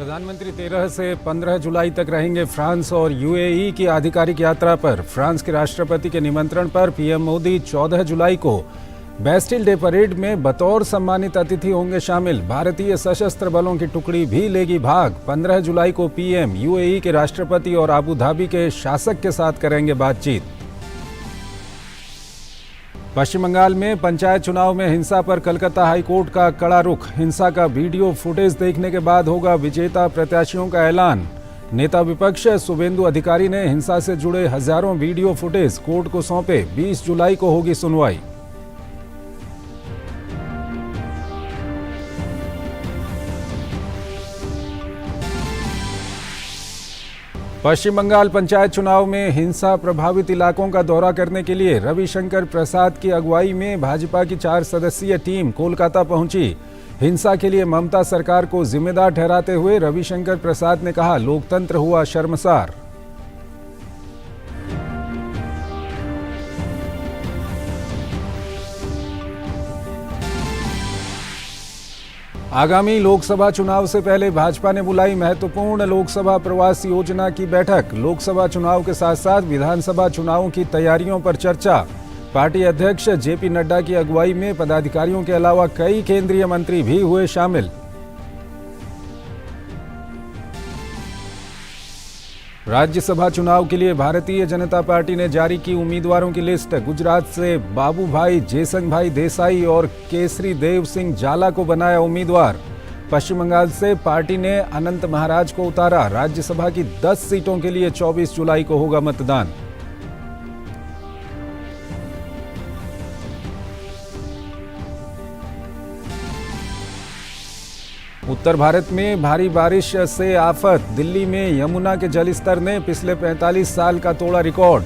प्रधानमंत्री 13 से 15 जुलाई तक रहेंगे फ्रांस और यूएई की आधिकारिक यात्रा पर। फ्रांस के राष्ट्रपति के निमंत्रण पर पीएम मोदी 14 जुलाई को बैस्टिल डे परेड में बतौर सम्मानित अतिथि होंगे शामिल। भारतीय सशस्त्र बलों की टुकड़ी भी लेगी भाग। 15 जुलाई को पीएम यूएई के राष्ट्रपति और अबू धाबी के शासक के साथ करेंगे बातचीत। पश्चिम बंगाल में पंचायत चुनाव में हिंसा पर कलकत्ता हाईकोर्ट का कड़ा रुख। हिंसा का वीडियो फुटेज देखने के बाद होगा विजेता प्रत्याशियों का ऐलान। नेता विपक्ष शुभेंदु अधिकारी ने हिंसा से जुड़े हजारों वीडियो फुटेज कोर्ट को सौंपे। 20 जुलाई को होगी सुनवाई। पश्चिम बंगाल पंचायत चुनाव में हिंसा प्रभावित इलाकों का दौरा करने के लिए रविशंकर प्रसाद की अगुवाई में भाजपा की 4 सदस्यीय टीम कोलकाता पहुंची। हिंसा के लिए ममता सरकार को जिम्मेदार ठहराते हुए रविशंकर प्रसाद ने कहा, लोकतंत्र हुआ शर्मसार। आगामी लोकसभा चुनाव से पहले भाजपा ने बुलाई महत्वपूर्ण लोकसभा प्रवास योजना की बैठक। लोकसभा चुनाव के साथ साथ विधानसभा चुनावों की तैयारियों पर चर्चा। पार्टी अध्यक्ष जेपी नड्डा की अगुवाई में पदाधिकारियों के अलावा कई केंद्रीय मंत्री भी हुए शामिल। राज्यसभा चुनाव के लिए भारतीय जनता पार्टी ने जारी की उम्मीदवारों की लिस्ट। गुजरात से बाबूभाई जेसंगभाई देसाई और केसरी देव सिंह जाला को बनाया उम्मीदवार। पश्चिम बंगाल से पार्टी ने अनंत महाराज को उतारा। राज्यसभा की 10 सीटों के लिए 24 जुलाई को होगा मतदान। उत्तर भारत में भारी बारिश से आफत। दिल्ली में यमुना के जलस्तर ने पिछले 45 साल का तोड़ा रिकॉर्ड।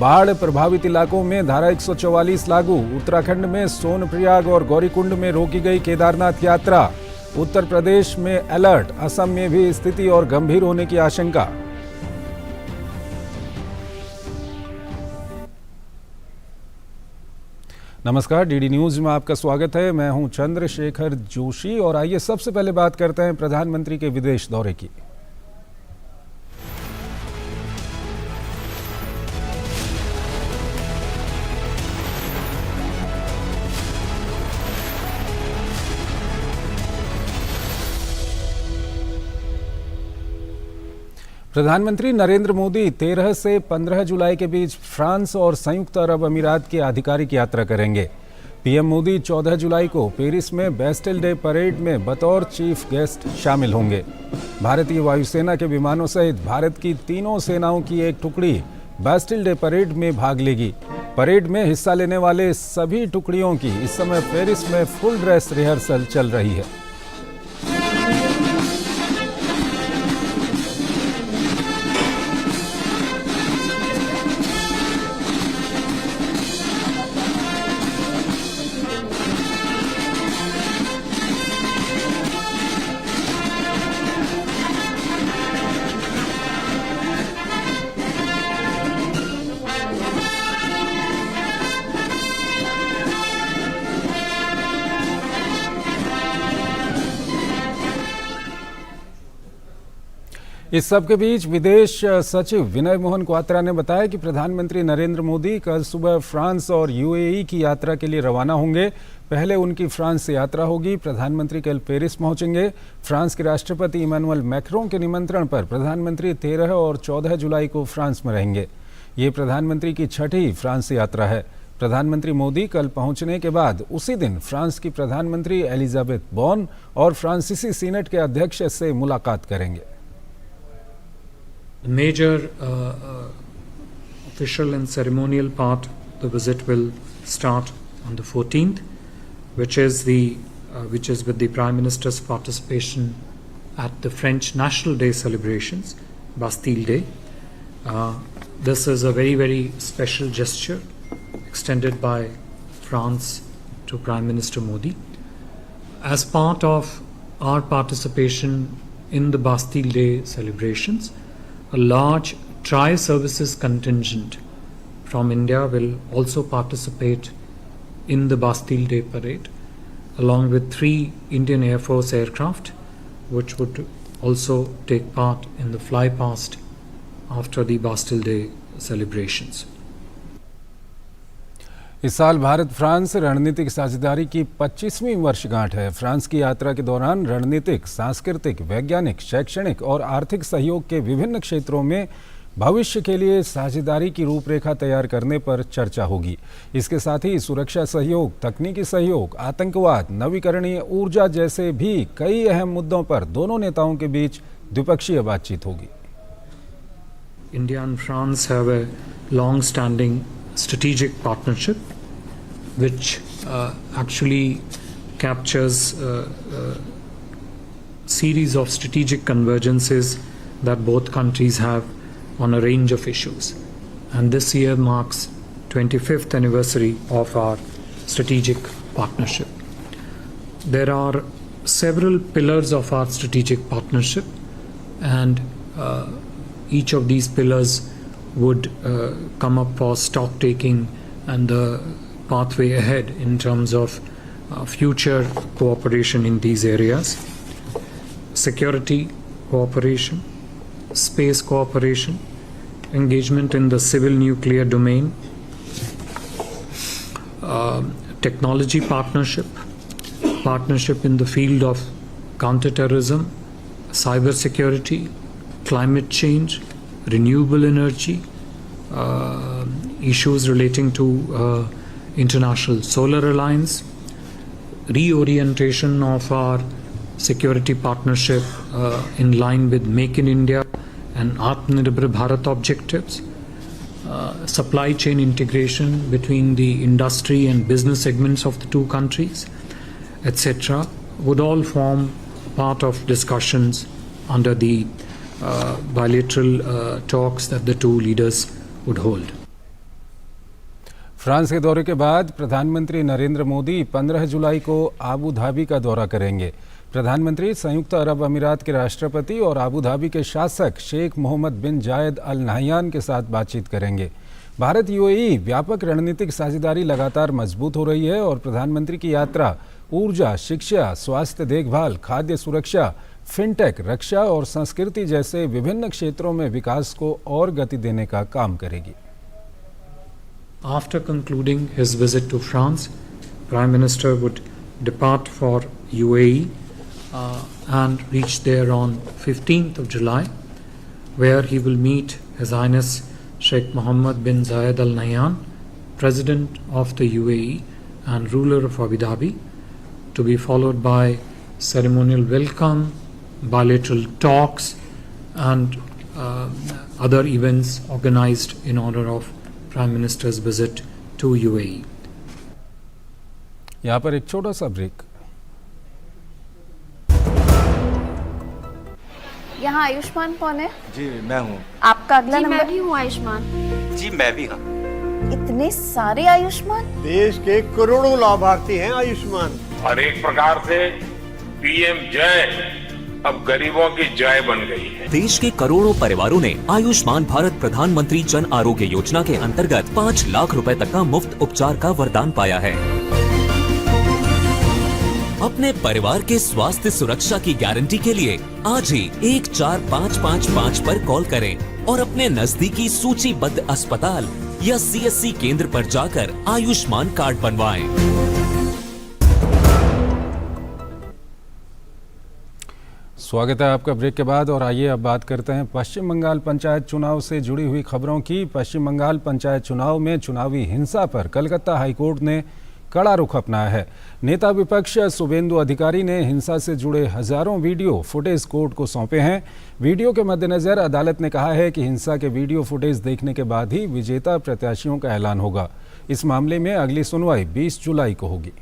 बाढ़ प्रभावित इलाकों में धारा 144 लागू। उत्तराखंड में सोनप्रयाग और गौरीकुंड में रोकी गई केदारनाथ यात्रा। उत्तर प्रदेश में अलर्ट। असम में भी स्थिति और गंभीर होने की आशंका। नमस्कार, डीडी न्यूज में आपका स्वागत है। मैं हूं चंद्रशेखर जोशी और आइए सबसे पहले बात करते हैं प्रधानमंत्री के विदेश दौरे की। प्रधानमंत्री नरेंद्र मोदी 13 से 15 जुलाई के बीच फ्रांस और संयुक्त अरब अमीरात की आधिकारिक यात्रा करेंगे। पीएम मोदी 14 जुलाई को पेरिस में बैस्टिल डे परेड में बतौर चीफ गेस्ट शामिल होंगे। भारतीय वायुसेना के विमानों सहित भारत की तीनों सेनाओं की एक टुकड़ी बैस्टिल डे परेड में भाग लेगी। परेड में हिस्सा लेने वाले सभी टुकड़ियों की इस समय पेरिस में फुल ड्रेस रिहर्सल चल रही है। इस सब के बीच विदेश सचिव विनय मोहन क्वात्रा ने बताया कि प्रधानमंत्री नरेंद्र मोदी कल सुबह फ्रांस और यूएई की यात्रा के लिए रवाना होंगे। पहले उनकी फ्रांस से यात्रा होगी। प्रधानमंत्री कल पेरिस पहुंचेंगे। फ्रांस के राष्ट्रपति इमैनुअल मैक्रों के निमंत्रण पर प्रधानमंत्री 13 और 14 जुलाई को फ्रांस में रहेंगे। ये प्रधानमंत्री की 6ठी फ्रांस यात्रा है। प्रधानमंत्री मोदी कल पहुंचने के बाद उसी दिन फ्रांस की प्रधानमंत्री एलिजाबेथ बॉर्न और फ्रांसीसी सीनेट के अध्यक्ष से मुलाकात करेंगे। The major official and ceremonial part of the visit will start on the 14th, which is with the Prime Minister's participation at the French National Day celebrations, Bastille Day. This is a very, very special gesture extended by France to Prime Minister Modi. As part of our participation in the Bastille Day celebrations, a large tri-services contingent from India will also participate in the Bastille Day parade, along with 3 Indian Air Force aircraft, which would also take part in the fly past after the Bastille Day celebrations. इस साल Bharat France रणनीतिक साझेदारी की 25वीं वर्षगांठ है। France की यात्रा के दौरान रणनीतिक, सांस्कृतिक, वैज्ञानिक, शैक्षणिक और आर्थिक सहयोग के विभिन्न क्षेत्रों में भविष्य के लिए साझेदारी की रूपरेखा तैयार करने पर चर्चा होगी। इसके साथ ही सुरक्षा सहयोग, तकनीकी सहयोग, आतंकवाद, नवीकरणीय ऊर्जा जैसे भी कई अहम मुद्दों पर दोनों नेताओं के बीच द्विपक्षीय बातचीत होगी। India and France have a long-standing strategic partnership which actually captures series of strategic convergences that both countries have on a range of issues. And this year marks 25th anniversary of our strategic partnership. There are several pillars of our strategic partnership, and each of these pillars would come up for stock taking and the pathway ahead in terms of future cooperation in these areas. Security cooperation, space cooperation, engagement in the civil nuclear domain, technology partnership, partnership in the field of counterterrorism, cyber security, climate change, renewable energy, issues relating to International Solar Alliance, reorientation of our security partnership in line with Make in India and Atmanirbhar Bharat objectives, supply chain integration between the industry and business segments of the two countries, etc., would all form part of discussions under the bilateral talks that the two leaders would hold. France के दौरे के बाद प्रधानमंत्री नरेंद्र मोदी 15 जुलाई को Abu Dhabi का दौरा करेंगे। प्रधानमंत्री संयुक्त अरब अमीरात के राष्ट्रपति और आबू धाबी के शासक शेख मोहम्मद बिन जायद अल नाहयान के साथ बातचीत करेंगे। भारत यूएई व्यापक रणनीतिक साझेदारी लगातार मजबूत हो रही है और प्रधानमंत्री की यात्रा ऊर्जा, शिक्षा, स्वास्थ्य देखभाल, खाद्य सुरक्षा, फिनटेक, रक्षा और संस्कृति जैसे विभिन्न क्षेत्रों में विकास को और गति देने का काम करेगी। After concluding his visit to France, Prime Minister would depart for UAE and reach there on 15th of July, where he will meet His Highness Sheikh Mohammed bin Zayed Al Nahyan, President of the UAE and ruler of Abu Dhabi, to be followed by ceremonial welcome, bilateral talks and other events organized in honor of Prime Minister's visit to UAE. यहाँ पर एक छोटा सा break. यहाँ आयुष्मान कौन है? जी मैं हूँ। आपका अगला नंबर? मैं भी हूँ आयुष्मान। जी मैं भी हाँ। इतने सारे आयुष्मान? देश के करोड़ों लाभार्थी हैं आयुष्मान। और एक प्रकार से पीएम जय अब गरीबों की जय बन गई है। देश के करोड़ों परिवारों ने आयुष्मान भारत प्रधानमंत्री जन आरोग्य योजना के अंतर्गत 5 लाख रुपए तक का मुफ्त उपचार का वरदान पाया है। अपने परिवार के स्वास्थ्य सुरक्षा की गारंटी के लिए आज ही 14555 पर कॉल करें और अपने नजदीकी सूचीबद्ध अस्पताल या सीएससी केंद्र पर जाकर आयुष्मान कार्ड बनवाएं। स्वागत है आपका ब्रेक के बाद और आइए अब बात करते हैं पश्चिम बंगाल पंचायत चुनाव से जुड़ी हुई खबरों की। पश्चिम बंगाल पंचायत चुनाव में चुनावी हिंसा पर कलकत्ता हाईकोर्ट ने कड़ा रुख अपनाया है। नेता विपक्ष शुभेंदु अधिकारी ने हिंसा से जुड़े हजारों वीडियो फुटेज कोर्ट को सौंपे हैं। वीडियो के मद्देनजर अदालत ने कहा है कि हिंसा के वीडियो फुटेज देखने के बाद ही विजेता प्रत्याशियों का ऐलान होगा। इस मामले में अगली सुनवाई 20 जुलाई को होगी।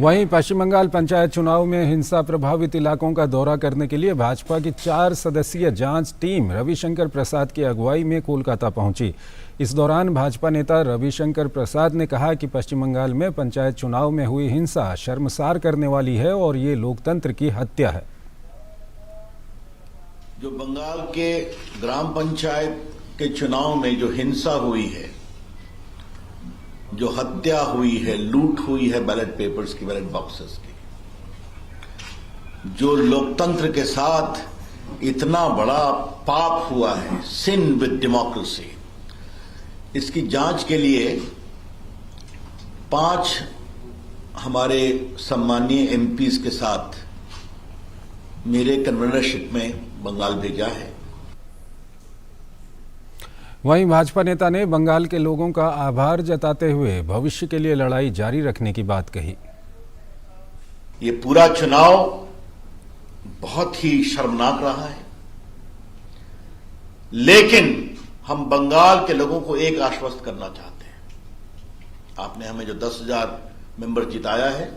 वहीं पश्चिम बंगाल पंचायत चुनाव में हिंसा प्रभावित इलाकों का दौरा करने के लिए भाजपा की 4 सदस्यीय जांच टीम रविशंकर प्रसाद की अगुवाई में कोलकाता पहुंची। इस दौरान भाजपा नेता रविशंकर प्रसाद ने कहा कि पश्चिम बंगाल में पंचायत चुनाव में हुई हिंसा शर्मसार करने वाली है और ये लोकतंत्र की हत्या है। जो बंगाल के ग्राम पंचायत के चुनाव में जो हिंसा हुई है, जो हत्या हुई है, लूट हुई है बैलेट पेपर्स की, बैलेट बॉक्सेस की, जो लोकतंत्र के साथ इतना बड़ा पाप हुआ है, सिन विद डेमोक्रेसी, इसकी जांच के लिए 5 हमारे सम्मानीय एमपीज के साथ मेरे कन्वीनरशिप में बंगाल भेजा है। वहीं भाजपा नेता ने बंगाल के लोगों का आभार जताते हुए भविष्य के लिए लड़ाई जारी रखने की बात कही। ये पूरा चुनाव बहुत ही शर्मनाक रहा है, लेकिन हम बंगाल के लोगों को एक आश्वस्त करना चाहते हैं। आपने हमें जो 10,000 मेंबर जिताया है,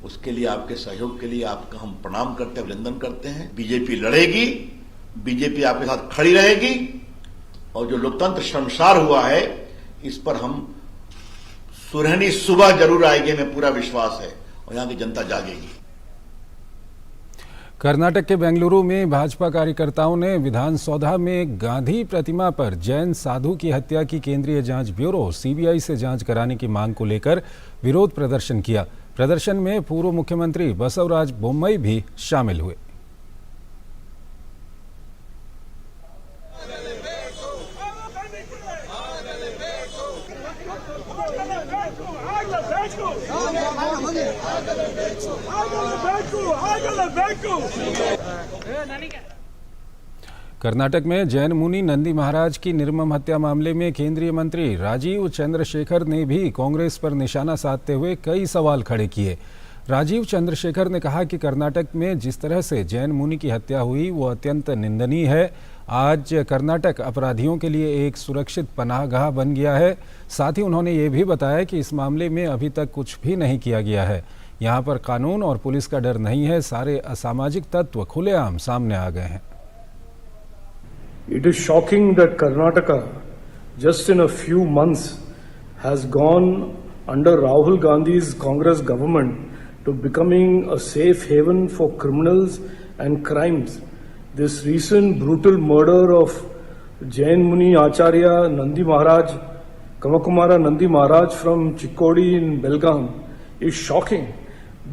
उसके लिए, आपके सहयोग के लिए आपका हम प्रणाम करते हैं, अभिनंदन करते हैं। बीजेपी लड़ेगी, बीजेपी आपके साथ खड़ी रहेगी और जो लोकतंत्र शर्मसार हुआ है, इस पर हम सुनहरी सुबह जरूर आएगी, हमें पूरा विश्वास है और यहां की जनता जागेगी। कर्नाटक के बेंगलुरु में भाजपा कार्यकर्ताओं ने विधानसौधा में गांधी प्रतिमा पर जैन साधु की हत्या की केंद्रीय जांच ब्यूरो सीबीआई से जांच कराने की मांग को लेकर विरोध प्रदर्शन किया। प्रदर्शन में पूर्व मुख्यमंत्री बसवराज बोम्मई भी शामिल हुए। कर्नाटक में जैन मुनि नंदी महाराज की निर्मम हत्या मामले में केंद्रीय मंत्री राजीव चंद्रशेखर ने भी कांग्रेस पर निशाना साधते हुए कई सवाल खड़े किए। राजीव चंद्रशेखर ने कहा कि कर्नाटक में जिस तरह से जैन मुनि की हत्या हुई वो अत्यंत निंदनीय है। आज कर्नाटक अपराधियों के लिए एक सुरक्षित पनाहगाह बन गया है। साथ ही उन्होंने ये भी बताया कि इस मामले में अभी तक कुछ भी नहीं किया गया है। यहाँ पर कानून और पुलिस का डर नहीं है, सारे असामाजिक तत्व खुलेआम सामने आ गए हैं। It is shocking that Karnataka, just in a few months, has gone under Rahul Gandhi's Congress government to becoming a safe haven for criminals and crimes. This recent brutal murder of Jain Muni Acharya Nandi Maharaj, Kamakumara Nandi Maharaj from Chikkodi in Belgaum is shocking.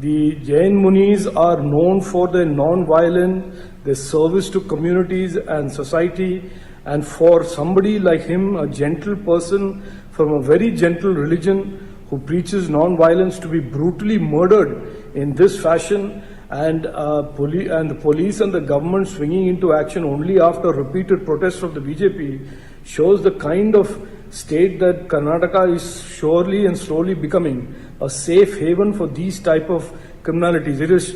The Jain Munis are known for their non-violence, their service to communities and society, and for somebody like him, a gentle person from a very gentle religion who preaches non-violence, to be brutally murdered in this fashion, and the police and the government swinging into action only after repeated protests of the BJP shows the kind of state that Karnataka is surely and slowly becoming a safe haven for these type of criminalities. It is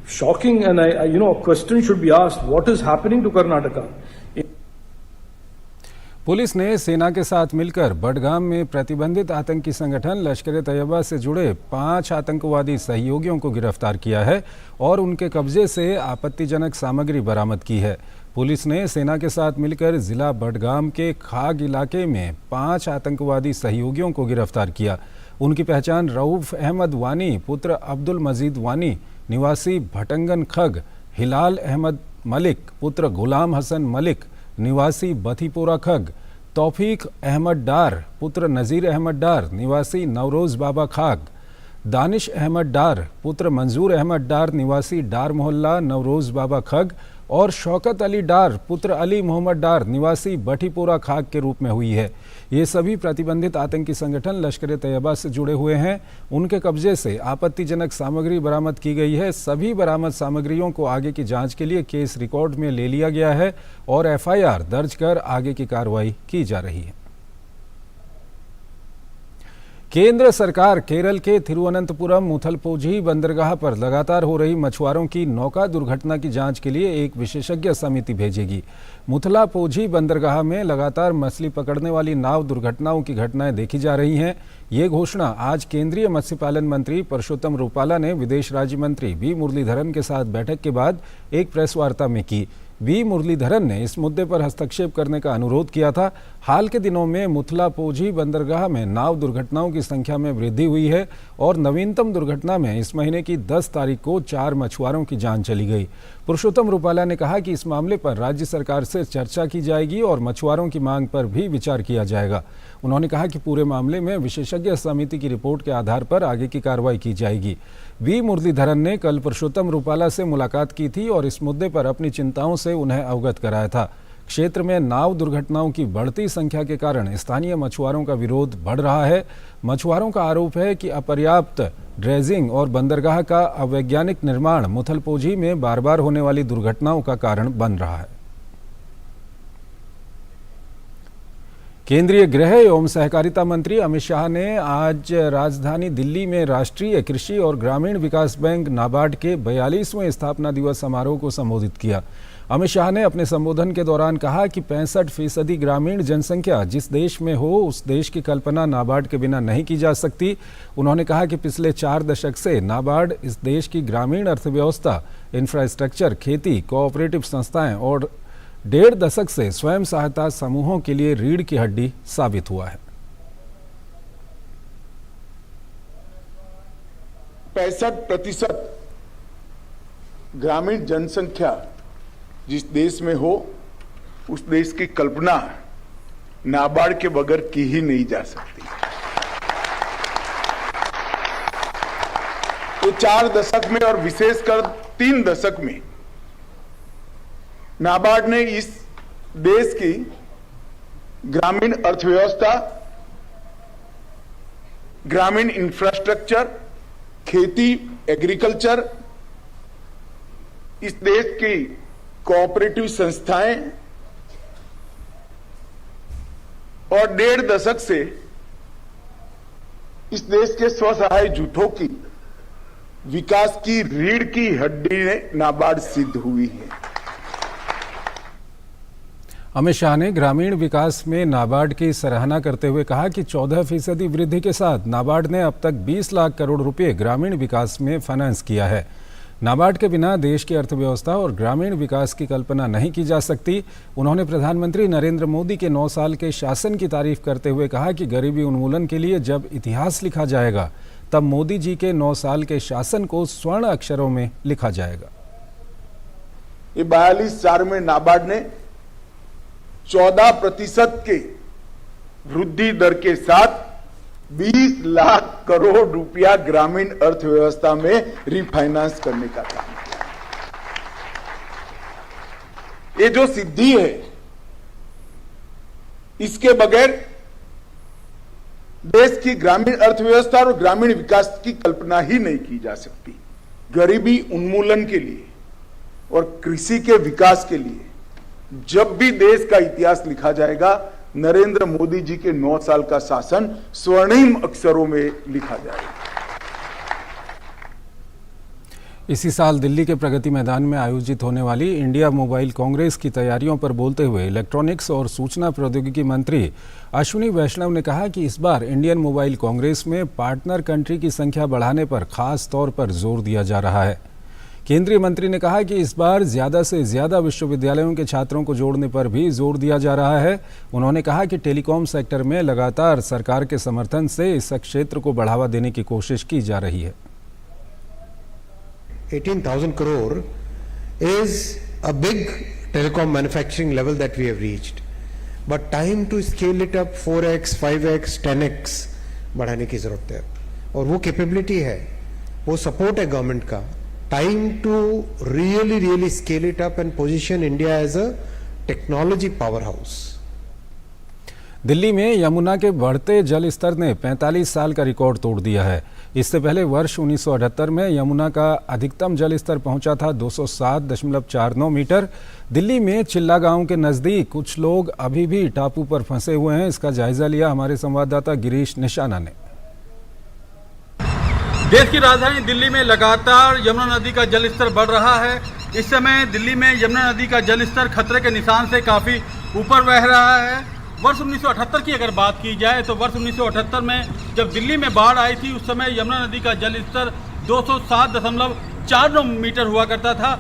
shocking, and a question should be asked: what is happening to Karnataka? Police ने सेना के साथ मिलकर बडगाम में प्रतिबंधित आतंकी संगठन लश्कर ए तैयबा से जुड़े 5 आतंकवादी सहयोगियों को गिरफ्तार किया है और उनके कब्जे से आपत्तिजनक सामग्री बरामद की है। पुलिस ने सेना के साथ मिलकर जिला बडगाम के खाग इलाके में 5 आतंकवादी सहयोगियों को गिरफ्तार किया। उनकी पहचान रऊफ अहमद वानी पुत्र अब्दुल मजीद वानी निवासी भटंगन खग, हिलाल अहमद मलिक पुत्र गुलाम हसन मलिक निवासी बथीपुरा खग, तौफीक अहमद डार पुत्र नज़ीर अहमद डार निवासी नवरोज़ बाबा खाग, दानिश अहमद डार पुत्र मंजूर अहमद डार निवासी डार मोहल्ला नवरोज़ बाबा खग और शौकत अली डार पुत्र अली मोहम्मद डार निवासी बठीपुरा खाग के रूप में हुई है। ये सभी प्रतिबंधित आतंकी संगठन लश्कर ए तैयबा से जुड़े हुए हैं। उनके कब्जे से आपत्तिजनक सामग्री बरामद की गई है। सभी बरामद सामग्रियों को आगे की जांच के लिए केस रिकॉर्ड में ले लिया गया है और एफआईआर दर्ज कर आगे की कार्रवाई की जा रही है। केंद्र सरकार केरल के तिरुवनंतपुरम मुथलपोझी बंदरगाह पर लगातार हो रही मछुआरों की नौका दुर्घटना की जांच के लिए एक विशेषज्ञ समिति भेजेगी। मुथलापोझी बंदरगाह में लगातार मछली पकड़ने वाली नाव दुर्घटनाओं की घटनाएं देखी जा रही हैं। ये घोषणा आज केंद्रीय मत्स्य पालन मंत्री परषोत्तम रुपाला ने विदेश राज्य मंत्री वी मुरलीधरन के साथ बैठक के बाद एक प्रेस वार्ता में की। वी मुरलीधरन ने इस मुद्दे पर हस्तक्षेप करने का अनुरोध किया था। हाल के दिनों में मुथलापोझी बंदरगाह में नाव दुर्घटनाओं की संख्या में वृद्धि हुई है और नवीनतम दुर्घटना में इस महीने की 10 तारीख को 4 मछुआरों की जान चली गई। पुरुषोत्तम रुपाला ने कहा कि इस मामले पर राज्य सरकार से चर्चा की जाएगी और मछुआरों की मांग पर भी विचार किया जाएगा। उन्होंने कहा कि पूरे मामले में विशेषज्ञ समिति की रिपोर्ट के आधार पर आगे की कार्रवाई की जाएगी। वी मुरलीधरन ने कल पुरुषोत्तम रुपाला से मुलाकात की थी और इस मुद्दे पर अपनी चिंताओं से उन्हें अवगत कराया था। क्षेत्र में नाव दुर्घटनाओं की बढ़ती संख्या के कारण स्थानीय मछुआरों का विरोध बढ़ रहा है। मछुआरों का आरोप है कि अपर्याप्त ड्रेजिंग और बंदरगाह का अवैज्ञानिक निर्माण मुथलपोझी में बार बार होने वाली दुर्घटनाओं का कारण बन रहा है। केंद्रीय गृह एवं सहकारिता मंत्री अमित शाह ने आज राजधानी दिल्ली में राष्ट्रीय कृषि और ग्रामीण विकास बैंक नाबार्ड के 42वें स्थापना दिवस समारोह को संबोधित किया। अमित शाह ने अपने संबोधन के दौरान कहा कि 65% ग्रामीण जनसंख्या जिस देश में हो उस देश की कल्पना नाबार्ड के बिना नहीं की जा सकती। उन्होंने कहा कि पिछले 4 दशक से नाबार्ड इस देश की ग्रामीण अर्थव्यवस्था, इंफ्रास्ट्रक्चर, खेती, कोऑपरेटिव संस्थाएं और 1.5 दशक से स्वयं सहायता समूहों के लिए रीढ़ की हड्डी साबित हुआ है। 65% ग्रामीण जनसंख्या जिस देश में हो उस देश की कल्पना नाबार्ड के बगैर की ही नहीं जा सकती। तो 4 दशक में और विशेषकर 3 दशक में नाबार्ड ने इस देश की ग्रामीण अर्थव्यवस्था, ग्रामीण इंफ्रास्ट्रक्चर, खेती, एग्रीकल्चर, इस देश की कोऑपरेटिव संस्थाएं और 1.5 दशक से इस देश के स्वसहाय जुटों की विकास की रीढ़ की हड्डी ने नाबार्ड सिद्ध हुई है। अमित शाह ने ग्रामीण विकास में नाबार्ड की सराहना करते हुए कहा कि 14% वृद्धि के साथ नाबार्ड ने अब तक 20 लाख करोड़ रुपए ग्रामीण विकास में फाइनेंस किया है। नाबार्ड के बिना देश की अर्थव्यवस्था और ग्रामीण विकास की कल्पना नहीं की जा सकती। उन्होंने प्रधानमंत्री नरेंद्र मोदी के 9 साल के शासन की तारीफ करते हुए कहा कि गरीबी उन्मूलन के लिए जब इतिहास लिखा जाएगा तब मोदी जी के 9 साल के शासन को स्वर्ण अक्षरों में लिखा जाएगा। ये 42 साल में नाबार्ड ने 14% के वृद्धि दर के साथ 20 लाख करोड़ रुपया ग्रामीण अर्थव्यवस्था में रिफाइनेंस करने का काम किया। ये जो सिद्धि है इसके बगैर देश की ग्रामीण अर्थव्यवस्था और ग्रामीण विकास की कल्पना ही नहीं की जा सकती। गरीबी उन्मूलन के लिए और कृषि के विकास के लिए जब भी देश का इतिहास लिखा जाएगा नरेंद्र मोदी जी के 9 साल का शासन स्वर्णिम अक्षरों में लिखा जाएगा। इसी साल दिल्ली के प्रगति मैदान में आयोजित होने वाली इंडिया मोबाइल कांग्रेस की तैयारियों पर बोलते हुए इलेक्ट्रॉनिक्स और सूचना प्रौद्योगिकी मंत्री अश्विनी वैष्णव ने कहा कि इस बार इंडियन मोबाइल कांग्रेस में पार्टनर कंट्री की संख्या बढ़ाने पर खास तौर पर जोर दिया जा रहा है। केंद्रीय मंत्री ने कहा कि इस बार ज्यादा से ज्यादा विश्वविद्यालयों के छात्रों को जोड़ने पर भी जोर दिया जा रहा है। उन्होंने कहा कि टेलीकॉम सेक्टर में लगातार सरकार के समर्थन से इस क्षेत्र को बढ़ावा देने की कोशिश की जा रही है। 18,000 crore is a big telecom manufacturing level that we have reached, but time to scale it up 4x, 5x, 10x बढ़ाने की जरूरत है और वो कैपेबिलिटी है, वो सपोर्ट है गवर्नमेंट का। Time to really scale it up and position India as a technology powerhouse. Delhi में यमुना के बढ़ते जल स्तर ने 45 साल का रिकॉर्ड तोड़ दिया है। इससे पहले वर्ष 1978 में यमुना का अधिकतम जल स्तर पहुंचा था 207.49 मीटर। दिल्ली में चिल्ला गांव के नजदीक कुछ लोग अभी भी टापू पर फंसे हुए हैं। इसका जायजा लिया हमारे संवाददाता गिरीश निशाना ने। देश की राजधानी दिल्ली में लगातार यमुना नदी का जलस्तर बढ़ रहा है। इस समय दिल्ली में यमुना नदी का जलस्तर खतरे के निशान से काफ़ी ऊपर बह रहा है। वर्ष 1978 की अगर बात की जाए तो वर्ष 1978 में जब दिल्ली में बाढ़ आई थी उस समय यमुना नदी का जलस्तर 207.49 मीटर हुआ करता था।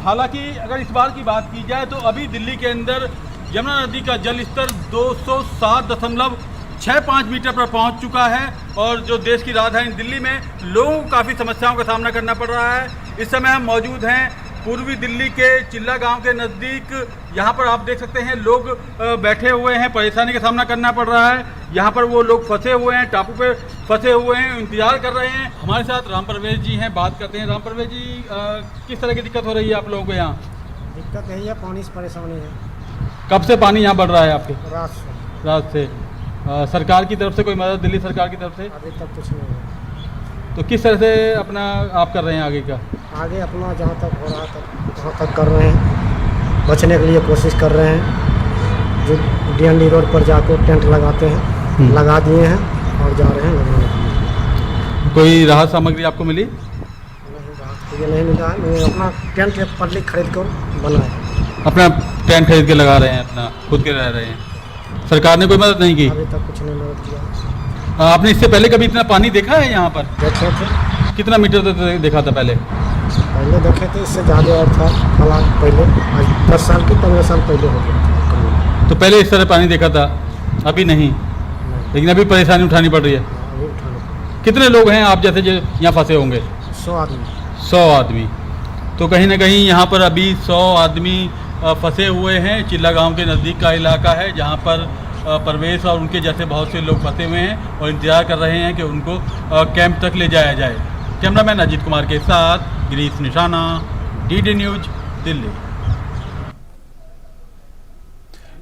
हालांकि अगर इस बार की बात की जाए तो अभी दिल्ली के अंदर यमुना नदी का जलस्तर 207.65 मीटर पर पहुंच चुका है और जो देश की राजधानी दिल्ली में लोगों को काफ़ी समस्याओं का सामना करना पड़ रहा है। इस समय हम मौजूद हैं पूर्वी दिल्ली के चिल्ला गांव के नज़दीक। यहाँ पर आप देख सकते हैं लोग बैठे हुए हैं, परेशानी का सामना करना पड़ रहा है। यहाँ पर वो लोग फंसे हुए हैं, टापू पे फंसे हुए हैं, इंतजार कर रहे हैं। हमारे साथ राम प्रवेश जी हैं, बात करते हैं। राम प्रवेश जी, किस तरह की दिक्कत हो रही है आप लोगों को यहाँ? दिक्कत यही है, पानी से परेशानी है। कब से पानी यहाँ बढ़ रहा है आपके? रात से। सरकार की तरफ से कोई मदद, दिल्ली सरकार की तरफ से? अभी तक कुछ नहीं है। तो किस तरह से अपना आप कर रहे हैं आगे का? आगे अपना जहाँ तक हो रहा तक वहाँ तक कर रहे हैं, बचने के लिए कोशिश कर रहे हैं। जो DND रोड पर जाकर टेंट लगाते हैं, लगा दिए हैं और जा रहे हैं लगाने के लिए। कोई राहत सामग्री आपको मिली? नहीं, राहत ये नहीं मिला है। मैं अपना टेंट एक पल्ली खरीद कर बनाए, अपना टेंट खरीद के लगा रहे हैं, अपना खुद के रह रहे हैं। सरकार ने कोई मदद नहीं की? अभी तक कुछ नहीं मदद किया। आपने इससे पहले कभी इतना पानी देखा है यहाँ पर? देखे थे। कितना मीटर तक देखा था पहले? पहले देखे थे, इससे ज़्यादा और था। हालांकि पहले 10 साल की 15 साल पहले हो गया था। तो पहले इस तरह पानी देखा था, अभी नहीं। लेकिन अभी परेशानी उठानी पड़ रही है। अभी उठाना पड़ा। कितने लोग हैं आप जैसे जो यहाँ फंसे होंगे? 100 आदमी। 100 आदमी। तो कहीं ना कहीं यहाँ पर अभी 100 आदमी फंसे हुए हैं। चिल्ला गांव के नज़दीक का इलाका है जहाँ पर प्रवेश और उनके जैसे बहुत से लोग फंसे हुए हैं और इंतजार कर रहे हैं कि उनको कैंप तक ले जाया जाए। कैमरामैन अजीत कुमार के साथ गिरीश निशाना, DD न्यूज, दिल्ली।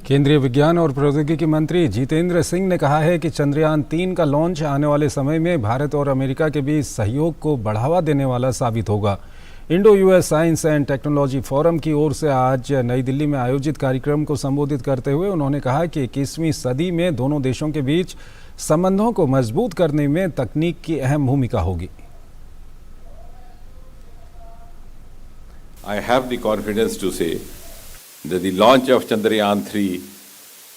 केंद्रीय विज्ञान और प्रौद्योगिकी मंत्री जितेंद्र सिंह ने कहा है कि चंद्रयान 3 का लॉन्च आने वाले समय में भारत और अमेरिका के बीच सहयोग को बढ़ावा देने वाला साबित होगा। Indo US science and technology forum की ओर से आज नई दिल्ली में आयोजित कार्यक्रम को संबोधित करते हुए उन्होंने कहा कि 21वीं सदी में दोनों देशों के बीच संबंधों को मजबूत करने में तकनीक की अहम भूमिका होगी। I have the confidence to say that the launch of Chandrayaan 3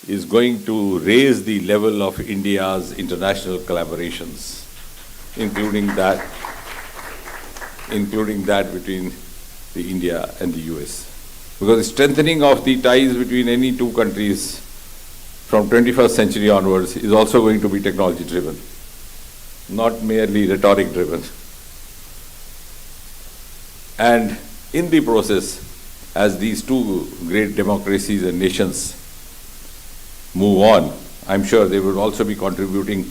is going to raise the level of India's international collaborations, including that between the India and the US. Because the strengthening of the ties between any two countries from 21st century onwards is also going to be technology driven, not merely rhetoric driven. And in the process, as these two great democracies and nations move on, I'm sure they will also be contributing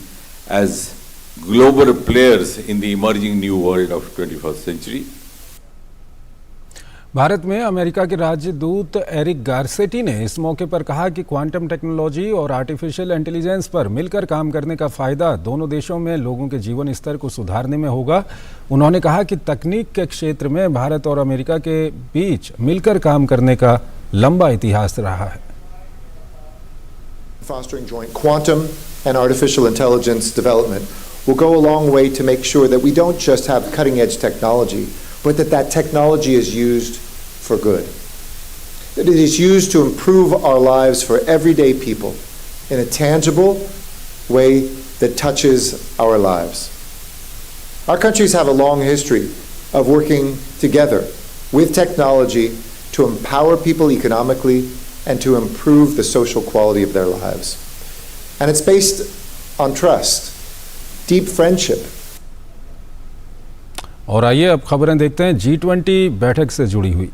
as global players in the emerging new world of 21st century. Bharat में America के राजदूत Eric Garcetti ने इस मौके पर कहा कि quantum technology और आर्टिफिशियल इंटेलिजेंस पर मिलकर काम करने का फायदा दोनों देशों में लोगों के जीवन स्तर को सुधारने में होगा। उन्होंने कहा कि तकनीक के क्षेत्र में भारत और अमेरिका के बीच मिलकर काम करने का लंबा इतिहास रहा है। Fostering joint quantum and artificial intelligence development will go a long way to make sure that we don't just have cutting edge technology, but that technology is used for good. That it is used to improve our lives for everyday people in a tangible way that touches our lives. Our countries have a long history of working together with technology to empower people economically and to improve the social quality of their lives. And it's based on trust, deep friendship. और आइए अब खबरें देखते हैं G20 बैठक से जुड़ी हुई।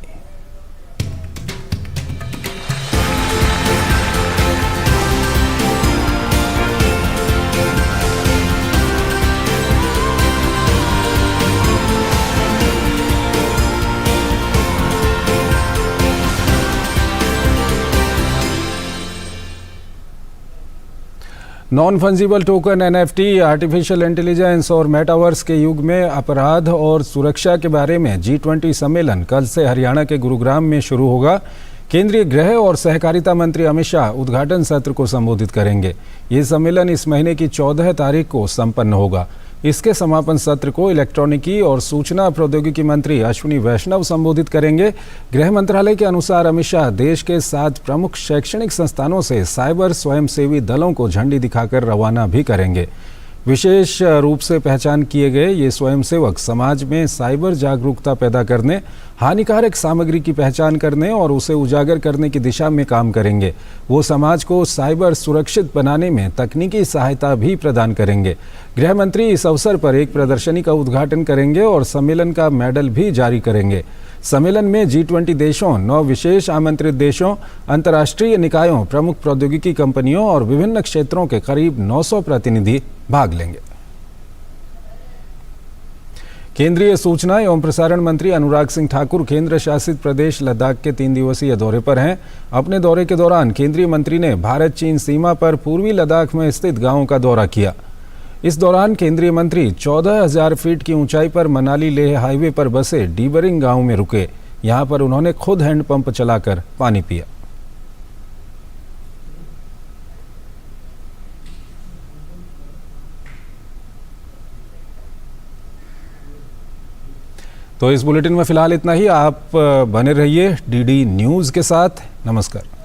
Non fungible token NFT, artificial intelligence और मेटावर्स के युग में अपराध और सुरक्षा के बारे में G20 सम्मेलन कल से हरियाणा के गुरुग्राम में शुरू होगा। केंद्रीय गृह और सहकारिता मंत्री अमित शाह उद्घाटन सत्र को संबोधित करेंगे। ये सम्मेलन इस महीने की 14 तारीख को संपन्न होगा। इसके समापन सत्र को इलेक्ट्रॉनिकी और सूचना प्रौद्योगिकी मंत्री अश्विनी वैष्णव संबोधित करेंगे। गृह मंत्रालय के अनुसार अमित शाह देश के 7 प्रमुख शैक्षणिक संस्थानों से साइबर स्वयंसेवी दलों को झंडी दिखाकर रवाना भी करेंगे। विशेष रूप से पहचान किए गए ये स्वयंसेवक समाज में साइबर जागरूकता पैदा करने, हानिकारक सामग्री की पहचान करने और उसे उजागर करने की दिशा में काम करेंगे। वो समाज को साइबर सुरक्षित बनाने में तकनीकी सहायता भी प्रदान करेंगे। गृह मंत्री इस अवसर पर एक प्रदर्शनी का उद्घाटन करेंगे और सम्मेलन का मेडल भी जारी करेंगे। सम्मेलन में G20 देशों, 9 विशेष आमंत्रित देशों, अंतर्राष्ट्रीय निकायों, प्रमुख प्रौद्योगिकी कंपनियों और विभिन्न क्षेत्रों के करीब 900 प्रतिनिधि भाग लेंगे। केंद्रीय सूचना एवं प्रसारण मंत्री अनुराग सिंह ठाकुर केंद्र शासित प्रदेश लद्दाख के 3 दिवसीय दौरे पर हैं। अपने दौरे के दौरान केंद्रीय मंत्री ने भारत चीन सीमा पर पूर्वी लद्दाख में स्थित गांवों का दौरा किया। इस दौरान केंद्रीय मंत्री 14,000 फीट की ऊंचाई पर मनाली लेह हाईवे पर बसे डीबरिंग गांव में रुके। यहां पर उन्होंने खुद हैंडपंप चलाकर पानी पिया। तो इस बुलेटिन में फिलहाल इतना ही। आप बने रहिए DD न्यूज़ के साथ। नमस्कार।